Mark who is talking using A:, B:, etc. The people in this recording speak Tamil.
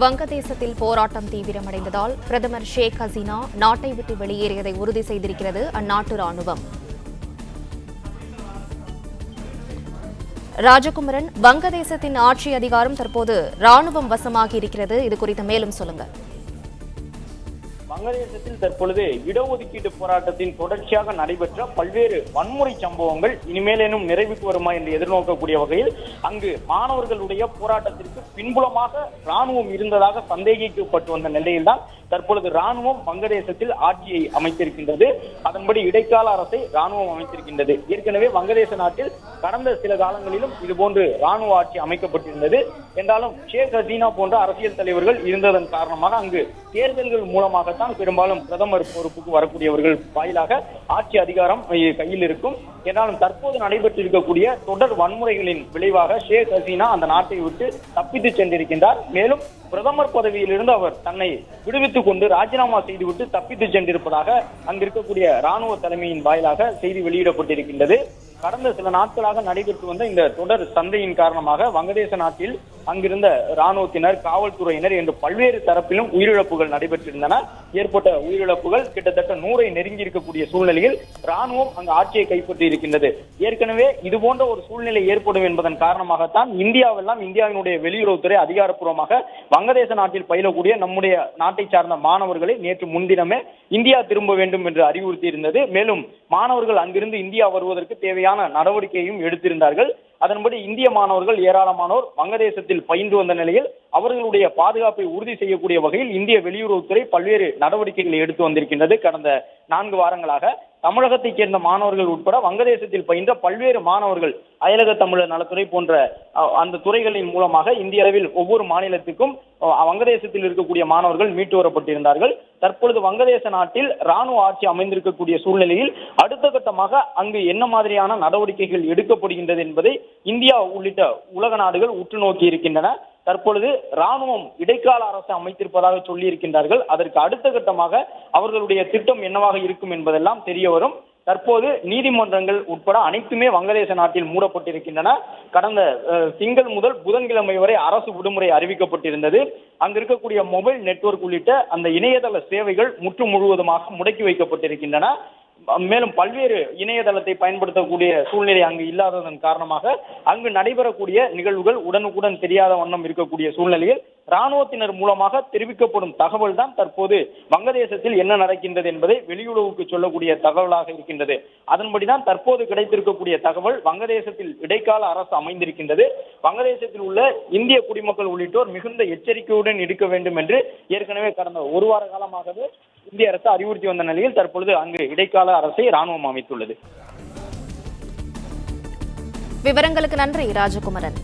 A: வங்கதேசத்தில் போராட்டம் தீவிரமடைந்ததால் பிரதமர் ஷேக் ஹசீனா நாட்டை விட்டு வெளியேறியதை உறுதி செய்திருக்கிறது அந்நாட்டு ராணுவம். ராஜகுமரன், வங்கதேசத்தின் ஆட்சி அதிகாரம் தற்போது ராணுவம் வசமாகி இருக்கிறது. இது குறித்து மேலும் சொல்லுங்க.
B: வங்கதேசத்தில் தற்பொழுது இடஒதுக்கீடு போராட்டத்தின் தொடர்ச்சியாக நடைபெற்ற பல்வேறு வன்முறை சம்பவங்கள் இனிமேலேனும் நிறைவுக்கு வருமா என்று எதிர்நோக்கக்கூடிய வகையில் அங்கு மாணவர்களுடைய போராட்டத்திற்கு பின்புலமாக ராணுவம் இருந்ததாக சந்தேகிக்கப்பட்டு வந்த நிலையில்தான் தற்பொழுது ராணுவம் வங்கதேசத்தில் ஆட்சியை அமைத்திருக்கின்றது. அதன்படி இடைக்கால அரசை ராணுவம் அமைத்திருக்கின்றது. ஏற்கனவே வங்கதேச நாட்டில் கடந்த சில காலங்களிலும் இதுபோன்று ராணுவ ஆட்சி அமைக்கப்பட்டிருந்தது. என்றாலும் ஷேக் ஹசீனா போன்ற அரசியல் தலைவர்கள் இருந்ததன் காரணமாக அங்கு தேர்தல்கள் மூலமாகத்தான் பெரும்பாலும் பிரதமர் பொறுப்புக்கு வரக்கூடியவர்கள் வாயிலாக ஆட்சி அதிகாரம் கையில் இருக்கும். என்றாலும் தற்போது நடைபெற்றிருக்கக்கூடிய தொடர் வன்முறைகளின் விளைவாக ஷேக் ஹசீனா அந்த நாட்டை விட்டு தப்பித்து சென்றிருக்கின்றார். மேலும் பிரதமர் பதவியிலிருந்து அவர் தன்னை விடுவித்துக் கொண்டு ராஜினாமா செய்துவிட்டு தப்பித்து சென்றிருப்பதாக அங்கிருக்கக்கூடிய ராணுவ தலைமையின் வாயிலாக செய்தி வெளியிடப்பட்டிருக்கின்றது. கடந்த சில நாட்களாக நடைபெற்று வந்த இந்த தொடர் சண்டையின் காரணமாக வங்கதேச நாட்டில் அங்கிருந்த ராணுவத்தினர், காவல்துறையினர் என்று பல்வேறு தரப்பிலும் உயிரிழப்புகள் நடைபெற்றிருந்தன. ஏற்பட்ட உயிரிழப்புகள் கிட்டத்தட்ட 100 நெருங்கி இருக்கக்கூடிய சூழ்நிலையில் ராணுவம் அங்கு ஆட்சியை கைப்பற்றி இருக்கின்றது. ஏற்கனவே இது போன்ற ஒரு சூழ்நிலை ஏற்படும் என்பதன் காரணமாகத்தான் இந்தியாவினுடைய வெளியுறவுத்துறை அதிகாரப்பூர்வமாக வங்கதேச நாட்டில் பயிலக்கூடிய நம்முடைய நாட்டை சார்ந்த மாணவர்களை நேற்று முன்தினமே இந்தியா திரும்ப வேண்டும் என்று அறிவுறுத்தி இருந்தது. மேலும் மாணவர்கள் அங்கிருந்து இந்தியா வருவதற்கு தேவையான நடவடிக்கையும் எடுத்திருந்தார்கள். அதன்படி இந்திய மாணவர்கள் ஏராளமானோர் வங்கதேசத்தில் பயின்று வந்த நிலையில் அவர்களுடைய பாதுகாப்பை உறுதி செய்யக்கூடிய வகையில் இந்திய வெளியுறவுத்துறை பல்வேறு நடவடிக்கைகளை எடுத்து வந்திருக்கின்றது. கடந்த 4 வாரங்களாக தமிழகத்தைச் சேர்ந்த மாணவர்கள் உட்பட வங்கதேசத்தில் பயின்ற பல்வேறு மாணவர்கள் அயலக தமிழர் நலத்துறை போன்ற அந்த துறைகளின் மூலமாக இந்திய அளவில் ஒவ்வொரு மாநிலத்துக்கும் வங்கதேசத்தில் இருக்கக்கூடிய மாணவர்கள் மீட்டு வரப்பட்டிருந்தார்கள். தற்பொழுது வங்கதேச நாட்டில் ராணுவ ஆட்சி அமைந்திருக்கக்கூடிய சூழ்நிலையில் அடுத்த கட்டமாக அங்கு என்ன மாதிரியான நடவடிக்கைகள் எடுக்கப்படுகின்றது என்பதை இந்தியா உள்ளிட்ட உலக நாடுகள் உற்று நோக்கி இருக்கின்றன. தற்பொழுது ராணுவம் இடைக்கால அரசு அமைத்திருப்பதாக சொல்லி இருக்கின்றார்கள். அதற்கு அடுத்த கட்டமாக அவர்களுடைய திட்டம் என்னவாக இருக்கும் என்பதெல்லாம் தெரிய வரும். தற்போது நீதிமன்றங்கள் உட்பட அனைத்துமே வங்கதேச நாட்டில் மூடப்பட்டிருக்கின்றன. கடந்த திங்கள் முதல் புதன்கிழமை வரை அரசு விடுமுறை அறிவிக்கப்பட்டிருந்தது. அங்கு இருக்கக்கூடிய மொபைல் நெட்வொர்க் உள்ளிட்ட அந்த இணையதள சேவைகள் முற்று முழுவதுமாக முடக்கி வைக்கப்பட்டிருக்கின்றன. மேலும் பல்வேறு இணையதளத்தை பயன்படுத்தக்கூடிய சூழ்நிலை அங்கு இல்லாததன் காரணமாக அங்கு நடைபெறக்கூடிய நிகழ்வுகள் உடனுக்குடன் தெரியாத வண்ணம் இருக்கக்கூடிய சூழ்நிலையில் ராணுவத்தினர் மூலமாக தெரிவிக்கப்படும் தகவல் தான் தற்போது வங்கதேசத்தில் என்ன நடக்கின்றது என்பதை வெளியுறவுக்கு சொல்லக்கூடிய தகவலாக இருக்கின்றது. அதன்படிதான் தற்போது கிடைத்திருக்கக்கூடிய தகவல் வங்கதேசத்தில் இடைக்கால அரசு அமைந்திருக்கின்றது. வங்கதேசத்தில் உள்ள இந்திய குடிமக்கள் உள்ளிட்டோர் மிகுந்த எச்சரிக்கையுடன் இருக்க வேண்டும் என்று ஏற்கனவே கடந்த 1 வார காலமாகவே இந்திய அரசு அறிவுறுத்தி வந்த நிலையில் தற்பொழுது அங்கு இடைக்கால அரசை ராணுவம் அமைத்துள்ளது.
A: விவரங்களுக்கு நன்றி ராஜகுமரன்.